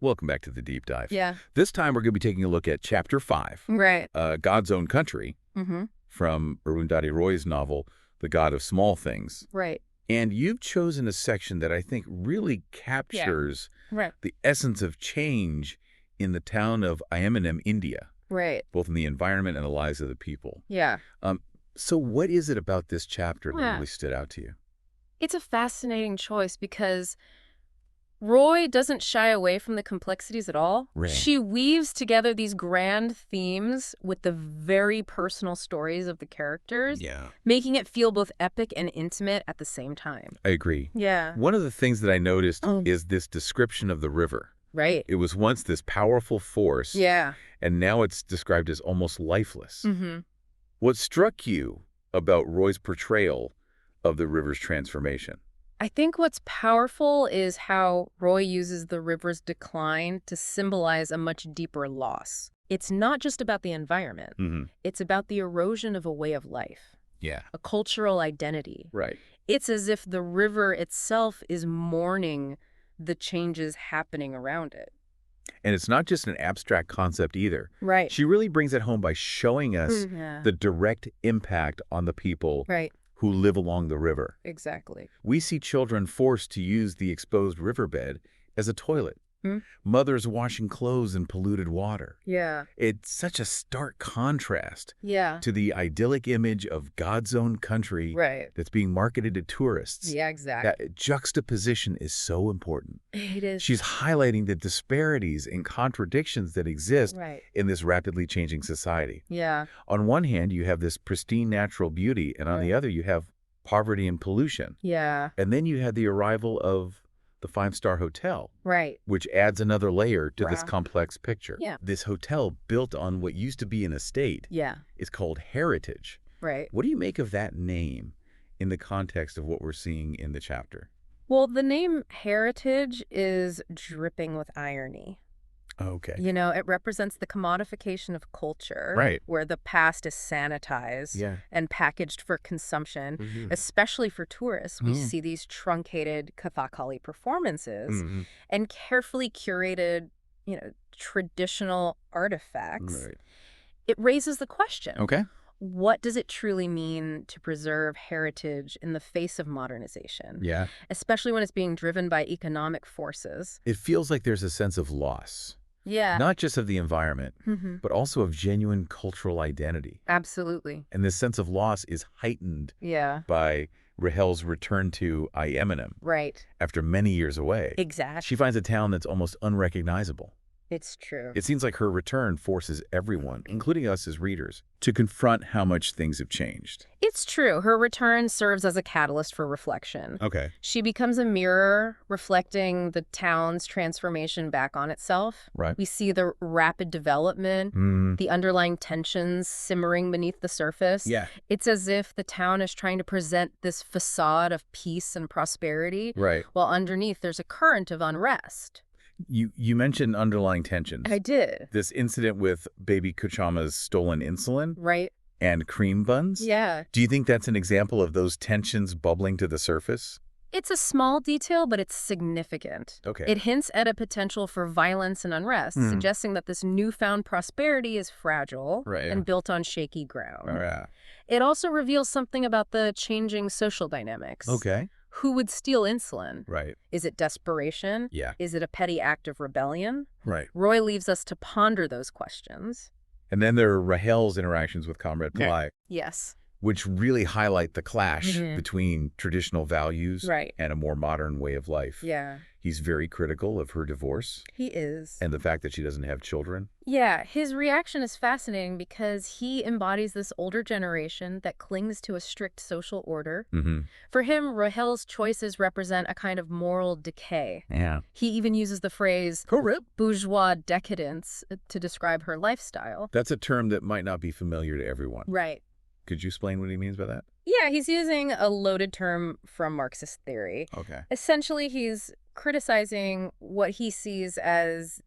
Welcome back to the Deep Dive. Yeah. This time we're going to be taking a look at Chapter 5, Right. God's Own Country, Mm-hmm. from Arundhati Roy's novel, The God of Small Things. Right. And you've chosen a section that I think really captures Right. the essence of change in the town of Ayamenem, India, Right. both in the environment and the lives of the people. Yeah. So what is it about this chapter that Yeah. really stood out to you? It's a fascinating choice because Roy doesn't shy away from the complexities at all. Right. She weaves together these grand themes with the very personal stories of the characters, Yeah. making it feel both epic and intimate at the same time. I agree. Yeah. One of the things that I noticed Oh. is this description of the river. Right. It was once this powerful force, Yeah. and now it's described as almost lifeless. Mm-hmm. What struck you about Roy's portrayal of the river's transformation? I think what's powerful is how Roy uses the river's decline to symbolize a much deeper loss. It's not just about the environment. Mm-hmm. It's about the erosion of a way of life, Yeah. a cultural identity. Right. It's as if the river itself is mourning the changes happening around it. And it's not just an abstract concept either. Right. She really brings it home by showing us Yeah. the direct impact on the people Right. who live along the river. Exactly. We see children forced to use the exposed riverbed as a toilet. Hmm. Mothers washing clothes in polluted water. Yeah. It's such a stark contrast Yeah. to the idyllic image of God's own country Right. that's being marketed to tourists. Yeah, exactly. That juxtaposition is so important. It is. She's highlighting the disparities and contradictions that exist Right. in this rapidly changing society. Yeah. On one hand, you have this pristine natural beauty, and on the other, you have poverty and pollution. Yeah. And then you had the arrival of the five-star hotel, Right. which adds another layer to this Wow. complex picture. Yeah. This hotel, built on what used to be an estate, Yeah. is called Heritage. Right. What do you make of that name in the context of what we're seeing in the chapter? Well, the name Heritage is dripping with irony. Okay. You know, it represents the commodification of culture, Right. where the past is sanitized Yeah. and packaged for consumption, Mhm. especially for tourists. We Mm. see these truncated Kathakali performances Mhm. and carefully curated, traditional artifacts. Right. It raises the question, Okay. what does it truly mean to preserve heritage in the face of modernization, Yeah. especially when it's being driven by economic forces? It feels like there's a sense of loss, Yeah. not just of the environment, Hmm. but also of genuine cultural identity. Absolutely. And this sense of loss is heightened Yeah. by Rahel's return to Ayamenem Right. after many years away. Exactly. She finds a town that's almost unrecognizable. It's true. It seems like her return forces everyone, including us as readers, to confront how much things have changed. It's true. Her return serves as a catalyst for reflection. Okay. She becomes a mirror reflecting the town's transformation back on itself. Right. We see the rapid development, Mm. the underlying tensions simmering beneath the surface. Yeah. It's as if the town is trying to present this facade of peace and prosperity, Right. while underneath there's a current of unrest. You mentioned underlying tensions. I did. This incident with baby Kuchama's stolen insulin Right? and cream buns? Yeah. Do you think that's an example of those tensions bubbling to the surface? It's a small detail, but it's significant. Okay. It hints at a potential for violence and unrest, Hmm. suggesting that this newfound prosperity is fragile Right, yeah. and built on shaky ground. All right. It also reveals something about the changing social dynamics. Okay. Who would steal insulin? Right. Is it desperation? Yeah. Is it a petty act of rebellion? Right. Roy leaves us to ponder those questions. And then there are Rahel's interactions with Comrade Ply, Yes. which really highlight the clash Mhm. between traditional values Right. and a more modern way of life. Yeah. He's very critical of her divorce He is. and the fact that she doesn't have children. Yeah, his reaction is fascinating because he embodies this older generation that clings to a strict social order. Mm-hmm. For him, Rahel's choices represent a kind of moral decay. Yeah. He even uses the phrase bourgeois decadence to describe her lifestyle. That's a term that might not be familiar to everyone. Right. Could you explain what he means by that? Yeah, he's using a loaded term from Marxist theory. Okay. Essentially, he's criticizing what he sees as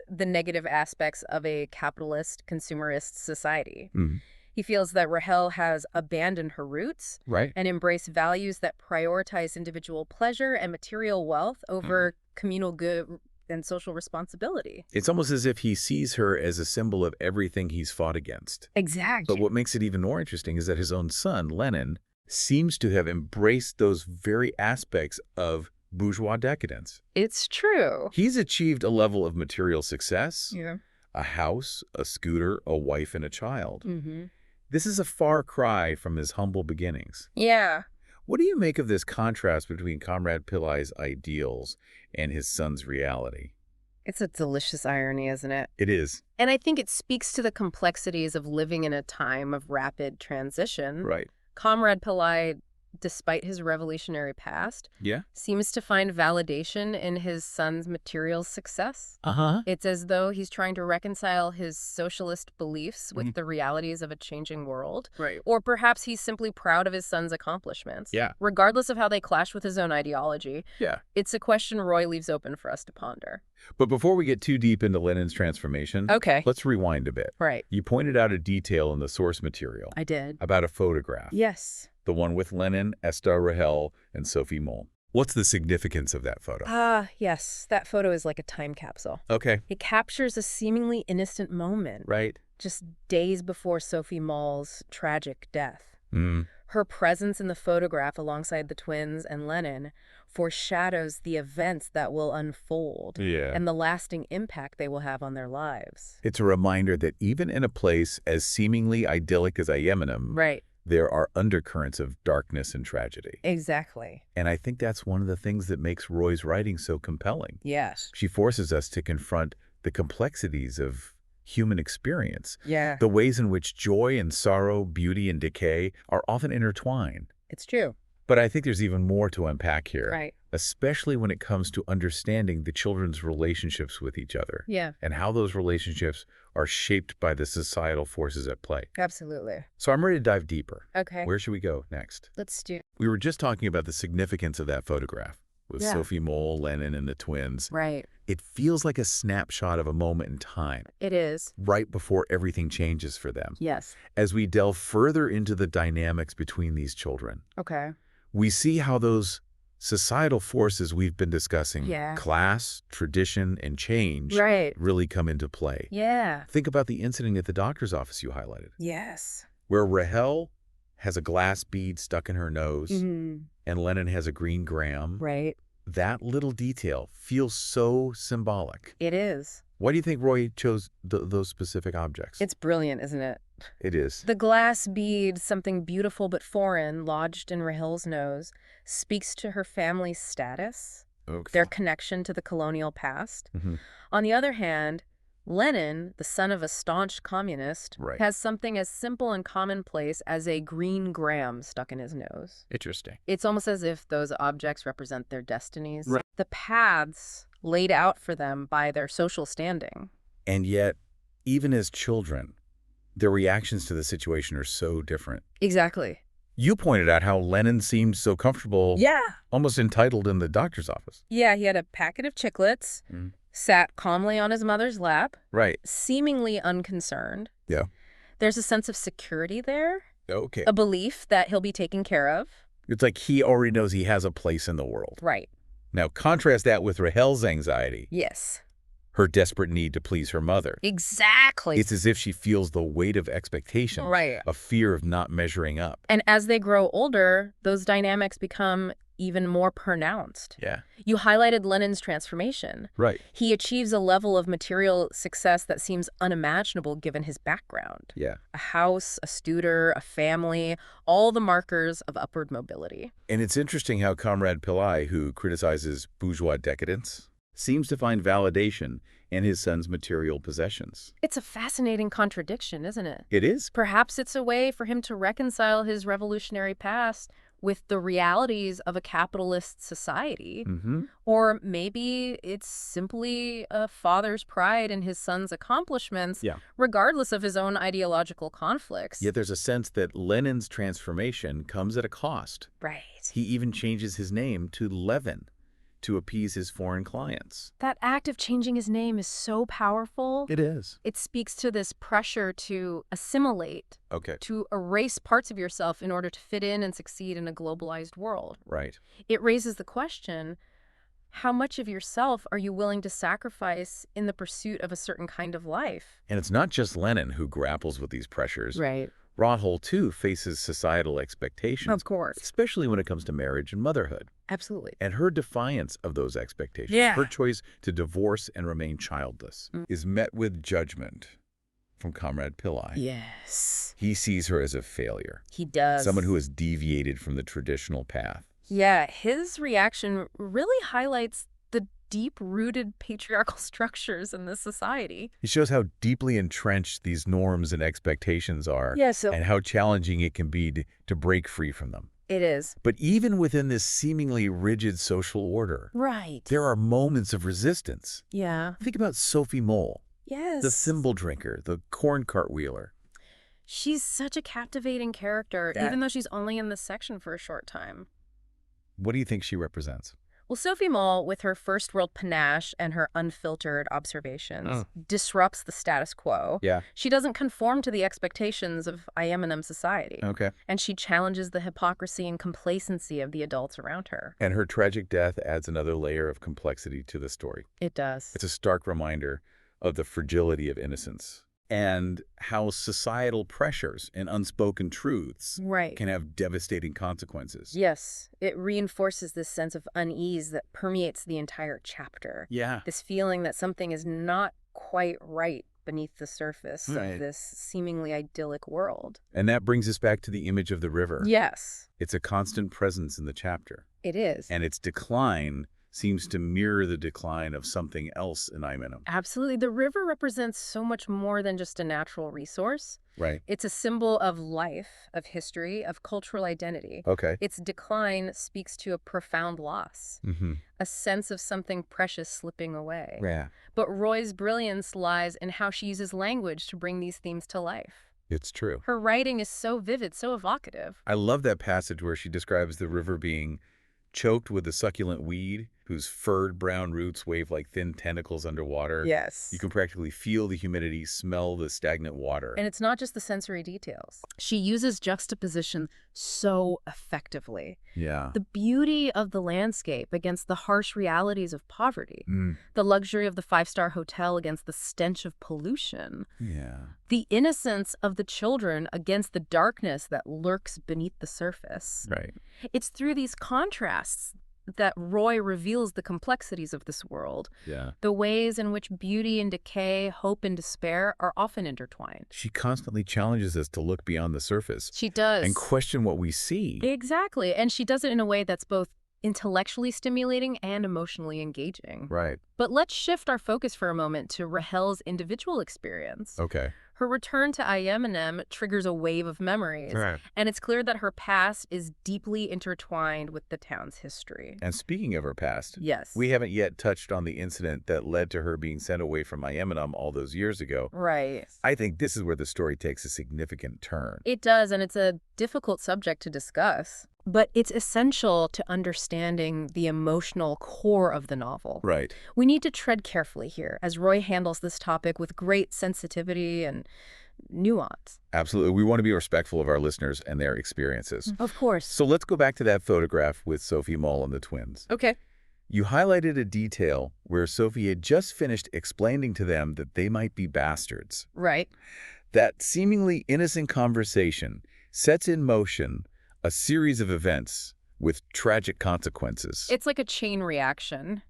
the negative aspects of a capitalist, consumerist society. Mhm. He feels that Rahel has abandoned her roots Right. and embraced values that prioritize individual pleasure and material wealth over communal good and social responsibility. It's almost as if he sees her as a symbol of everything he's fought against. Exactly. But what makes it even more interesting is that his own son, Lenin, seems to have embraced those very aspects of bourgeois decadence. It's true. He's achieved a level of material success, Yeah. a house, a scooter, a wife, and a child. Mm-hmm. This is a far cry from his humble beginnings. Yeah. What do you make of this contrast between Comrade Pillai's ideals and his son's reality? It's a delicious irony, isn't it? It is. And I think it speaks to the complexities of living in a time of rapid transition. Right. Comrade Pillai, despite his revolutionary past, Yeah? seems to find validation in his son's material success. Uh-huh. It's as though he's trying to reconcile his socialist beliefs with the realities of a changing world. Right. Or perhaps he's simply proud of his son's accomplishments. Yeah. Regardless of how they clash with his own ideology, Yeah. it's a question Roy leaves open for us to ponder. But before we get too deep into Lenin's transformation, Okay. let's rewind a bit. Right. You pointed out a detail in the source material I did. about a photograph. Yes. The one with Lenin, Esther, Rahel, and Sophie Mole. What's the significance of that photo? Yes. That photo is like a time capsule. Okay. It captures a seemingly innocent moment, Right. just days before Sophie Moll's tragic death. Mm. Her presence in the photograph alongside the twins and Lenin foreshadows the events that will unfold Yeah. and the lasting impact they will have on their lives. It's a reminder that even in a place as seemingly idyllic as Yemenim, Right. there are undercurrents of darkness and tragedy. Exactly. And I think that's one of the things that makes Roy's writing so compelling. Yes. She forces us to confront the complexities of human experience, Yeah. the ways in which joy and sorrow, beauty and decay are often intertwined. It's true. But I think there's even more to unpack here, Right. especially when it comes to understanding the children's relationships with each other Yeah. and how those relationships are shaped by the societal forces at play. Absolutely. So I'm ready to dive deeper. Okay. Where should we go next? Let's do. We were just talking about the significance of that photograph with Yeah. Sophie Mole, Lenin, and the twins. Right. It feels like a snapshot of a moment in time, It is. right before everything changes for them. Yes. As we delve further into the dynamics between these children, Okay. we see how those societal forces we've been discussing, Yeah. class, tradition, and change, Right. really come into play. Yeah. Think about the incident at the doctor's office you highlighted, Yes. where Rahel has a glass bead stuck in her nose Mm-hmm. and Lennon has a green gram. Right. That little detail feels so symbolic. It is. Why do you think Roy chose those specific objects? It's brilliant, isn't it? It is. The glass bead, something beautiful but foreign, lodged in Rahel's nose, speaks to her family's status, Okay. their connection to the colonial past. Mhm. On the other hand, Lenin, the son of a staunch communist, Right. has something as simple and commonplace as a green gram stuck in his nose. Interesting. It's almost as if those objects represent their destinies, Right. the paths laid out for them by their social standing. And yet, even as children, their reactions to the situation are so different. Exactly. You pointed out how Lennon seemed so comfortable, Yeah. almost entitled in the doctor's office. Yeah, he had a packet of chiclets, Mm. sat calmly on his mother's lap, Right. seemingly unconcerned. Yeah. There's a sense of security there, Okay. a belief that he'll be taken care of. It's like he already knows he has a place in the world. Right. Now, contrast that with Rahel's anxiety, Yes. her desperate need to please her mother. Exactly. It's as if she feels the weight of expectation, Right. a fear of not measuring up. And as they grow older, those dynamics become even more pronounced. Yeah. You highlighted Lenin's transformation. Right. He achieves a level of material success that seems unimaginable given his background. Yeah. A house, a scooter, a family, all the markers of upward mobility. And it's interesting how Comrade Pillai, who criticizes bourgeois decadence, seems to find validation in his son's material possessions. It's a fascinating contradiction, isn't it? It is. Perhaps it's a way for him to reconcile his revolutionary past with the realities of a capitalist society. Mm-hmm. Or maybe it's simply a father's pride in his son's accomplishments, Yeah. regardless of his own ideological conflicts. Yet there's a sense that Lenin's transformation comes at a cost. Right. He even changes his name to Levin to appease his foreign clients. That act of changing his name is so powerful. It is. It speaks to this pressure to assimilate, Okay. to erase parts of yourself in order to fit in and succeed in a globalized world. Right. It raises the question, How much of yourself are you willing to sacrifice in the pursuit of a certain kind of life? And it's not just Lennon who grapples with these pressures. Right. Rahel, too, faces societal Of expectations, course. especially when it comes to marriage and motherhood. Absolutely. And her defiance of those expectations, Yeah. her choice to divorce and remain childless, is met with judgment from Comrade Pillai. Yes. He sees her as a failure, He does. someone who has deviated from the traditional path. Yeah, his reaction really highlights the deep-rooted patriarchal structures in this society. He shows how deeply entrenched these norms and expectations are, Yeah, so and how challenging it can be to break free from them. it is. But even within this seemingly rigid social order, Right. there are moments of resistance. Yeah. Think about Sophie Mole, Yes. the thimble drinker, the corn cart wheeler. She's such a captivating character, That- even though she's only in this section for a short time. What do you think she represents? Well, Sophie Mole, with her first-world panache and her unfiltered observations, disrupts the status quo. Yeah. She doesn't conform to the expectations of IM&M society, Okay. and she challenges the hypocrisy and complacency of the adults around her. And her tragic death adds another layer of complexity to the story. It does. It's a stark reminder of the fragility of innocence and how societal pressures and unspoken truths Right. can have devastating consequences. Yes, it reinforces this sense of unease that permeates the entire chapter. Yeah. This feeling that something is not quite right beneath the surface Right. of this seemingly idyllic world. And that brings us back to the image of the river. Yes, It's a constant presence in the chapter. it is. And its decline seems to mirror the decline of something else in Imenum. Absolutely. The river represents so much more than just a natural resource. Right. It's a symbol of life, of history, of cultural identity. Okay. Its decline speaks to a profound loss, Mm-hmm. a sense of something precious slipping away. Yeah. But Roy's brilliance lies in how she uses language to bring these themes to life. It's true. Her writing is so vivid, so evocative. I love that passage where she describes the river being choked with a succulent weed whose furred brown roots wave like thin tentacles underwater. Yes. You can practically feel the humidity, smell the stagnant water. And it's not just the sensory details. She uses juxtaposition so effectively. Yeah. The beauty of the landscape against the harsh realities of poverty. Mm. The luxury of the five-star hotel against the stench of pollution. Yeah. The innocence of the children against the darkness that lurks beneath the surface. Right. It's through these contrasts that Roy reveals the complexities of this world, Yeah. the ways in which beauty and decay, hope and despair are often intertwined. She constantly challenges us to look beyond the surface She does. and question what we see. Exactly. And she does it in a way that's both intellectually stimulating and emotionally engaging. Right. But let's shift our focus for a moment to Rahel's individual experience. Okay. Her return to IM&M triggers a wave of memories, and it's clear that her past is deeply intertwined with the town's history. And speaking of her past, Yes. we haven't yet touched on the incident that led to her being sent away from Iamenum all those years ago. Right. I think this is where the story takes a significant turn. It does, and it's a difficult subject to discuss. But it's essential to understanding the emotional core of the novel. Right. We need to tread carefully here, as Roy handles this topic with great sensitivity and nuance. Absolutely. We want to be respectful of our listeners and their experiences. Of course. So let's go back to that photograph with Sophie Mole and the twins. Okay. You highlighted a detail where Sophie had just finished explaining to them that they might be bastards. Right. That seemingly innocent conversation sets in motion a series of events with tragic consequences. It's like a chain reaction,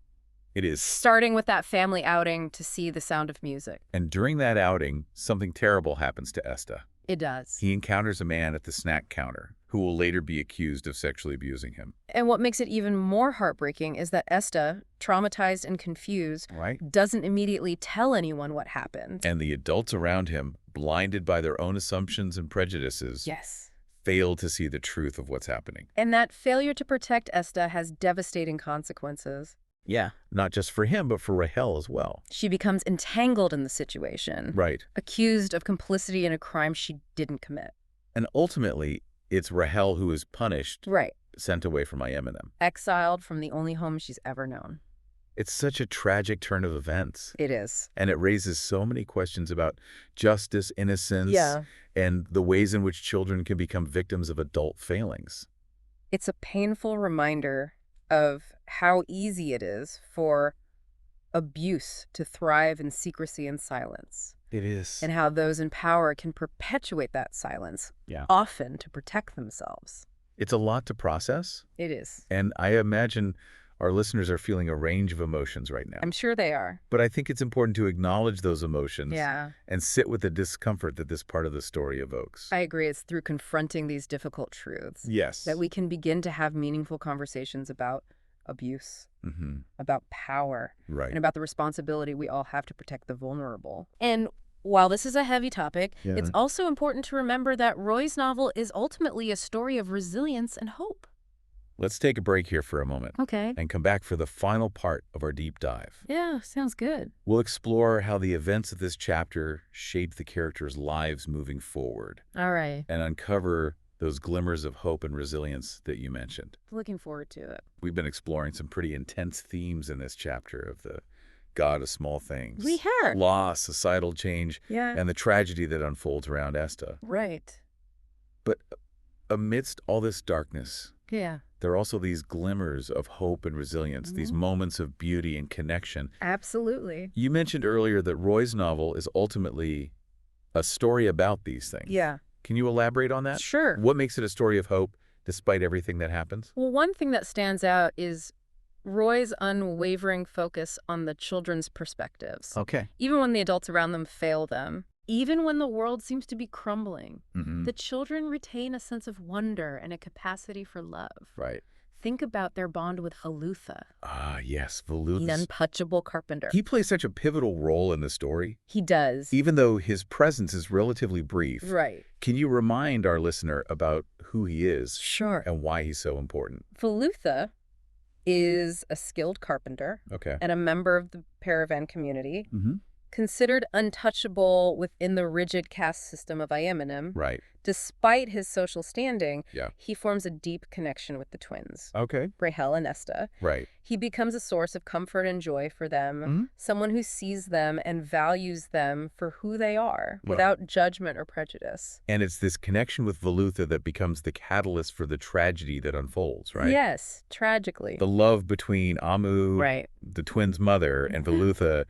It is. starting with that family outing to see The Sound of Music. And during that outing, something terrible happens to Esta. It does. He encounters a man at the snack counter who will later be accused of sexually abusing him. And what makes it even more heartbreaking is that Esta, traumatized and confused, Right? doesn't immediately tell anyone what happened. And the adults around him, blinded by their own assumptions and prejudices, Yes. fail to see the truth of what's happening. And that failure to protect Esta has devastating consequences. Yeah. Not just for him, but for Rahel as well. She becomes entangled in the situation, Right. accused of complicity in a crime she didn't commit. And ultimately, it's Rahel who is punished, Right. sent away from Iamenum. Exiled from the only home she's ever known. It's such a tragic turn of events. It is. And it raises so many questions about justice, innocence, Yeah. and the ways in which children can become victims of adult failings. It's a painful reminder of how easy it is for abuse to thrive in secrecy and silence, It is. and how those in power can perpetuate that silence, Yeah. often to protect themselves. It's a lot to process, It is. and I imagine our listeners are feeling a range of emotions right now. I'm sure they are. But I think it's important to acknowledge those emotions Yeah. and sit with the discomfort that this part of the story evokes. I agree. It's through confronting these difficult truths Yes. that we can begin to have meaningful conversations about abuse, Mm-hmm. about power, Right. and about the responsibility we all have to protect the vulnerable. And while this is a heavy topic, Yeah. it's also important to remember that Roy's novel is ultimately a story of resilience and hope. Let's take a break here for a moment Okay. and come back for the final part of our deep dive. Yeah, sounds good. We'll explore how the events of this chapter shape the characters' lives moving forward All right. and uncover those glimmers of hope and resilience that you mentioned. Looking forward to it. We've been exploring some pretty intense themes in this chapter of the God of small things. We have. Loss, societal change, Yeah. and the tragedy that unfolds around Esta. Right. But amidst all this darkness, Yeah. there are also these glimmers of hope and resilience, these moments of beauty and connection. Absolutely. You mentioned earlier that Roy's novel is ultimately a story about these things. Yeah. Can you elaborate on that? Sure. What makes it a story of hope despite everything that happens? Well, one thing that stands out is Roy's unwavering focus on the children's perspectives. Okay. Even when the adults around them fail them, even when the world seems to be crumbling, Mm-hmm. the children retain a sense of wonder and a capacity for love. Right. Think about their bond with Halutha, Ah, yes, the Volutha. untouchable carpenter. He plays such a pivotal role in the story, He does. even though his presence is relatively brief. Right. Can you remind our listener about who he is Sure. and why he's so important? Halutha is a skilled carpenter Okay. and a member of the Paravan community, Mm-hmm. considered untouchable within the rigid caste system of Ayemanim. Right. Despite his social standing, Yeah. he forms a deep connection with the twins, Okay. Rahel and Esta. Right. He becomes a source of comfort and joy for them, Mhm. someone who sees them and values them for who they are, Wow. without judgment or prejudice. And it's this connection with Volutha that becomes the catalyst for the tragedy that unfolds, right? Yes, tragically. The love between Amu, Right. the twins' mother, and Volutha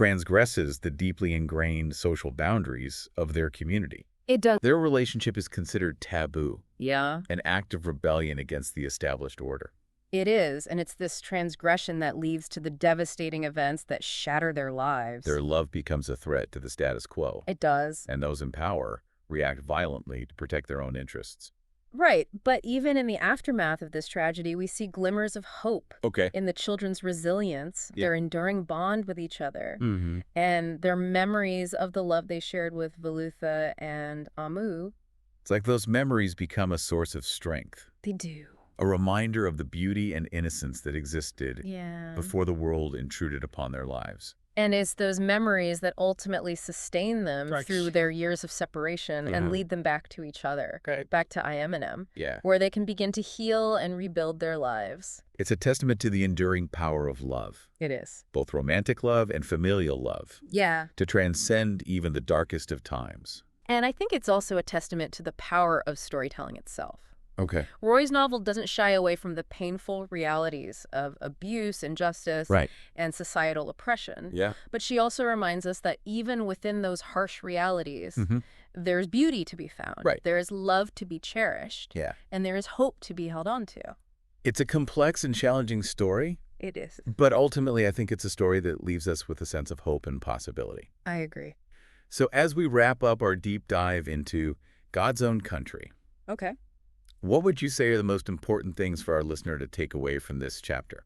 transgresses the deeply ingrained social boundaries of their community. It does. Their relationship is considered taboo, Yeah, an act of rebellion against the established order. it is. And it's this transgression that leads to the devastating events that shatter their lives. Their love becomes a threat to the status quo, It does. and those in power react violently to protect their own interests. Right. But even in the aftermath of this tragedy, we see glimmers of hope Okay. in the children's resilience, Yeah. their enduring bond with each other, Mm-hmm. and their memories of the love they shared with Volutha and Amu. It's like those memories become a source of strength, They do. a reminder of the beauty and innocence that existed Yeah. before the world intruded upon their lives. And it's those memories that ultimately sustain them Right. through their years of separation Yeah. and lead them back to each other, Okay. back to Ayemanim, Yeah. where they can begin to heal and rebuild their lives. It's a testament to the enduring power of love, It is. both romantic love and familial love, Yeah. to transcend even the darkest of times. And I think it's also a testament to the power of storytelling itself. Okay. Roy's novel doesn't shy away from the painful realities of abuse, injustice, Right. and societal oppression. Yeah. But she also reminds us that even within those harsh realities, Mm-hmm. there's beauty to be found. Right. There is love to be cherished. Yeah. And there is hope to be held on to. It's a complex and challenging story, It is. but ultimately I think it's a story that leaves us with a sense of hope and possibility. I agree. So as we wrap up our deep dive into God's own country, Okay. what would you say are the most important things for our listener to take away from this chapter?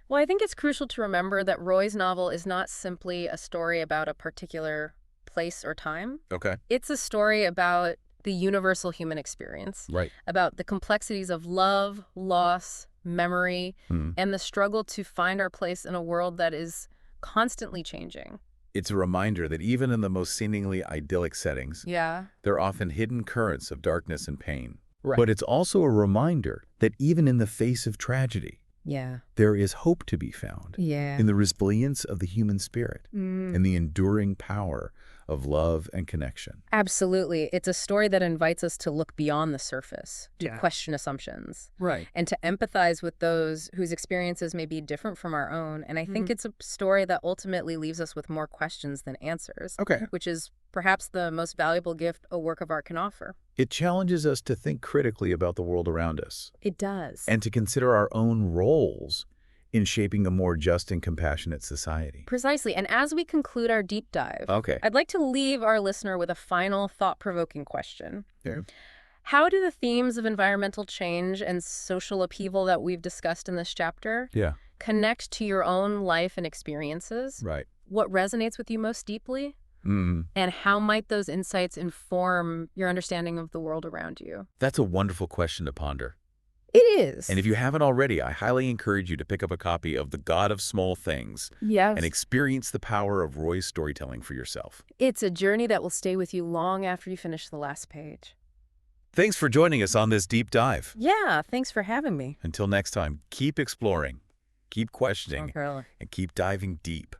Well, I think it's crucial to remember that Roy's novel is not simply a story about a particular place or time. Okay. It's a story about the universal human experience, Right. about the complexities of love, loss, memory, Hmm. and the struggle to find our place in a world that is constantly changing. It's a reminder that even in the most seemingly idyllic settings, Yeah. there are often hidden currents of darkness and pain. Right. But it's also a reminder that even in the face of tragedy, Yeah. there is hope to be found Yeah. in the resilience of the human spirit and the enduring power of love and connection. Absolutely. It's a story that invites us to look beyond the surface, to Yeah. question assumptions, Right. and to empathize with those whose experiences may be different from our own. And I think it's a story that ultimately leaves us with more questions than answers, Okay. which is perhaps the most valuable gift a work of art can offer. It challenges us to think critically about the world around us It does. and to consider our own roles in shaping a more just and compassionate society. Precisely. And as we conclude our deep dive, Okay. I'd like to leave our listener with a final thought-provoking question. Yeah. How do the themes of environmental change and social upheaval that we've discussed in this chapter Yeah. connect to your own life and experiences? Right. What resonates with you most deeply? Mm-hmm. And how might those insights inform your understanding of the world around you? That's a wonderful question to ponder. It is. And if you haven't already, I highly encourage you to pick up a copy of The God of Small Things Yes. and experience the power of Roy's storytelling for yourself. It's a journey that will stay with you long after you finish the last page. Thanks for joining us on this deep dive. Yeah, thanks for having me. Until next time, keep exploring, keep questioning, Okay. and keep diving deep.